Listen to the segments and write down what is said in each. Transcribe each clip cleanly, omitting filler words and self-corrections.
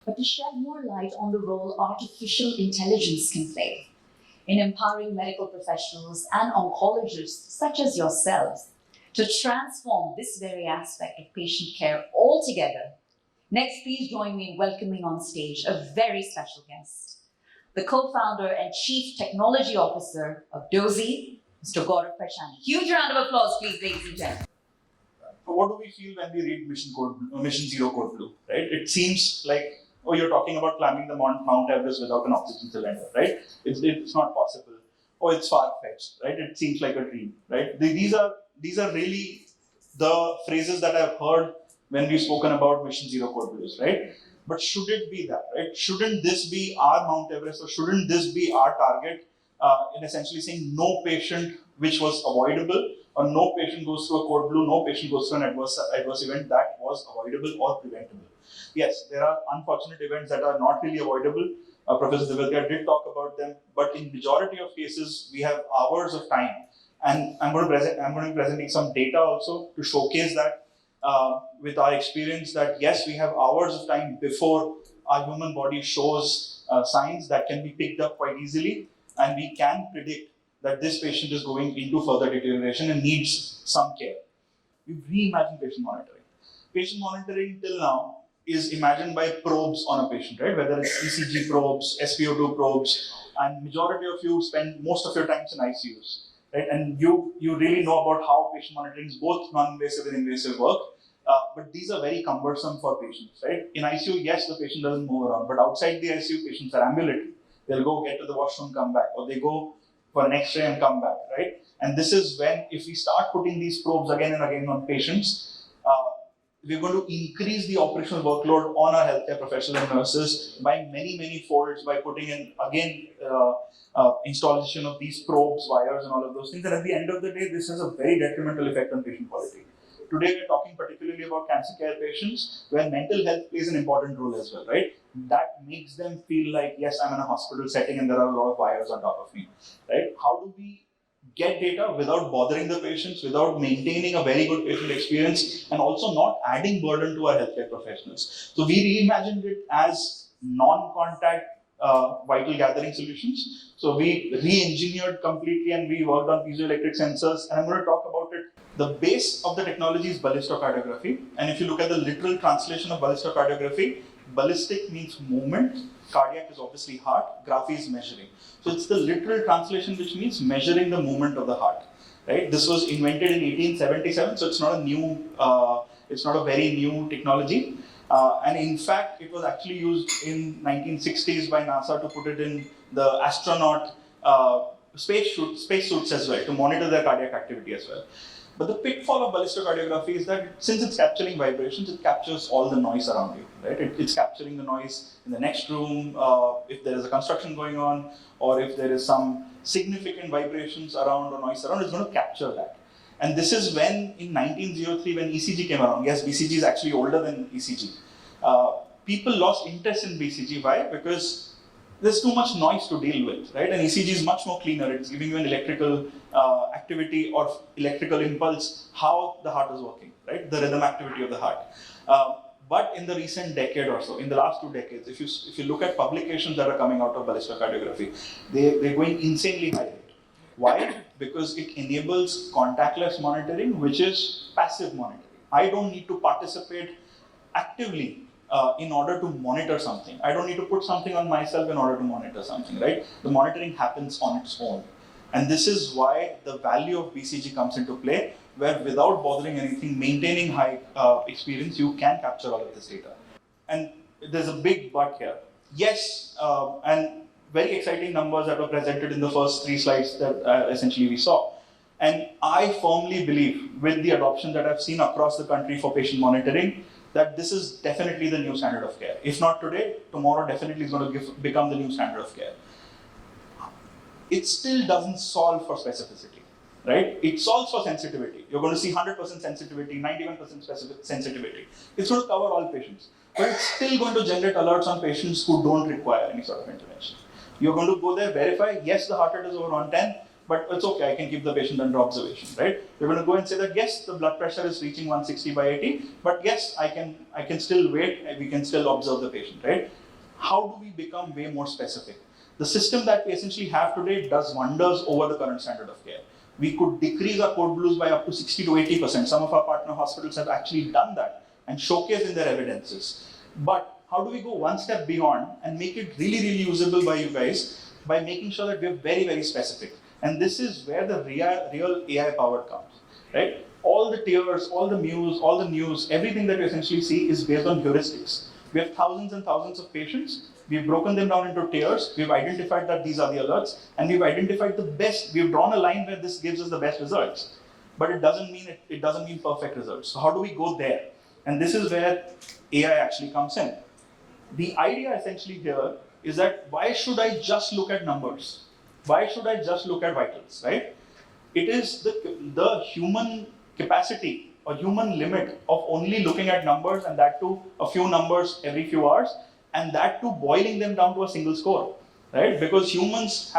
but to shed more light on the role artificial intelligence can play in empowering medical professionals and oncologists such as yourselves to transform this very aspect of patient care altogether. Next, please join me in welcoming on stage a very special guest, the co-founder and chief technology officer of Dozee, Mr. Gaurav Parchani. Huge round of applause, please, ladies and gentlemen. What do we feel when we read Mission Zero Code Blue, right? It seems like, oh, you're talking about climbing the Mount Everest without an oxygen cylinder, right? It's not possible. Oh, it's far-fetched, right? It seems like a dream, right? These are really the phrases that I've heard when we've spoken about Mission Zero Code Blues, right? But should it be that, right? Shouldn't this be our Mount Everest, or shouldn't this be our target in essentially saying no patient which was avoidable, or no patient goes through a code blue, no patient goes through an adverse event that was avoidable or preventable? Yes, there are unfortunate events that are not really avoidable. Professor Devatya did talk about them, but in majority of cases, we have hours of time. And I'm going to be presenting some data also to showcase that with our experience that yes, we have hours of time before our human body shows signs that can be picked up quite easily, and we can predict that this patient is going into further deterioration and needs some care. We've reimagined patient monitoring. Patient monitoring till now is imagined by probes on a patient, right? Whether it's ECG probes, SpO2 probes, and majority of you spend most of your time in ICUs, right? And you really know about how patient monitoring is both non-invasive and invasive work. But these are very cumbersome for patients, right? In ICU, yes, the patient doesn't move around, but outside the ICU, patients are ambulatory. They'll go get to the washroom, come back, or they go for an X-ray and come back, right? And this is when, if we start putting these probes again and again on patients, we're going to increase the operational workload on our healthcare professionals and nurses by many folds by putting in, again, installation of these probes, wires, and all of those things. And at the end of the day, this has a very detrimental effect on patient quality. Today, we're talking particularly about cancer care patients, where mental health plays an important role as well, right? That makes them feel like, yes, I'm in a hospital setting and there are a lot of wires on top of me, right? How do we get data without bothering the patients, without maintaining a very good patient experience, and also not adding burden to our healthcare professionals? So we reimagined it as non-contact vital gathering solutions. So we re-engineered completely, and we worked on piezoelectric sensors, and I'm going to talk about it. The base of the technology is ballistocardiography, and if you look at the literal translation of ballistocardiography, ballistic means movement, cardiac is obviously heart, graphy is measuring. So it's the literal translation, which means measuring the movement of the heart, right? This was invented in 1877, so it's not a very new technology. And in fact, it was actually used in 1960s by NASA to put it in the astronaut space suits as well, to monitor their cardiac activity as well. But the pitfall of ballistocardiography is that since it's capturing vibrations, it captures all the noise around you, right? It's capturing the noise in the next room, if there is a construction going on, or if there is some significant vibrations around or noise around, it's going to capture that. And this is when, in 1903, when ECG came around, yes, BCG is actually older than ECG. People lost interest in BCG. Why? Because there's too much noise to deal with, right? And ECG is much more cleaner. It's giving you an electrical activity or electrical impulse, how the heart is working, right? The rhythm activity of the heart. But in the recent decade or so, in the last 2 decades, if you look at publications that are coming out of ballistocardiography, they're going insanely high rate. Why? Because it enables contactless monitoring, which is passive monitoring. I don't need to participate actively in order to monitor something. I don't need to put something on myself in order to monitor something, right? The monitoring happens on its own. And this is why the value of BCG comes into play, where without bothering anything, maintaining high experience, you can capture all of this data. And there's a big but here. Yes, and very exciting numbers that were presented in the first 3 slides that essentially we saw. And I firmly believe, with the adoption that I've seen across the country for patient monitoring, that this is definitely the new standard of care. If not today, tomorrow definitely is going to become the new standard of care. It still doesn't solve for specificity, right? It solves for sensitivity. You're going to see 100% sensitivity, 91% sensitivity. It's going to cover all patients. But it's still going to generate alerts on patients who don't require any sort of intervention. You're going to go there, verify, yes, the heart rate is over 110, but it's okay, I can keep the patient under observation, right? We're going to go and say that yes, the blood pressure is reaching 160 by 80, but yes, I can still wait, and we can still observe the patient, right? How do we become way more specific? The system that we essentially have today does wonders over the current standard of care. We could decrease our code blues by up to 60 to 80%. Some of our partner hospitals have actually done that and showcased in their evidences. But how do we go one step beyond and make it really, really usable by you guys by making sure that we're very, very specific? And this is where the real AI power comes, right? All the tiers, all the news, everything that you essentially see is based on heuristics. We have thousands and thousands of patients. We've broken them down into tiers. We've identified that these are the alerts, and we've identified the best. We've drawn a line where this gives us the best results, but it doesn't mean perfect results. So how do we go there? And this is where AI actually comes in. The idea essentially here is that why should I just look at numbers? Why should I just look at vitals, right? It is the human capacity or human limit of only looking at numbers, and that too a few numbers every few hours, and that too boiling them down to a single score, right? Because humans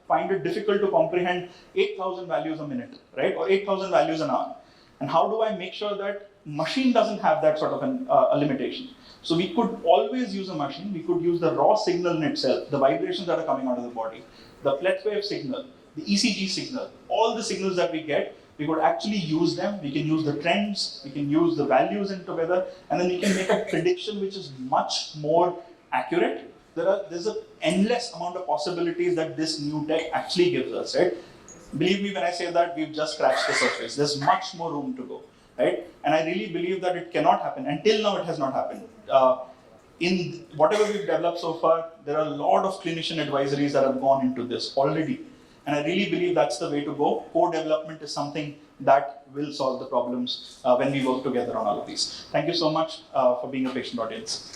find it difficult to comprehend 8,000 values a minute, right? Or 8,000 values an hour. And how do I make sure that machine doesn't have that sort of a limitation? So we could always use a machine. We could use the raw signal in itself, the vibrations that are coming out of the body, the pleth wave signal, the ECG signal, all the signals that we get, we could actually use them. We can use the trends, we can use the values in together, and then we can make a prediction which is much more accurate. There's an endless amount of possibilities that this new tech actually gives us, right? Believe me when I say that we've just scratched the surface. There's much more room to go, right? And I really believe that it cannot happen. Until now, it has not happened. In whatever we've developed so far, there are a lot of clinician advisories that have gone into this already. And I really believe that's the way to go. Co-development is something that will solve the problems when we work together on all of these. Thank you so much for being a patient audience.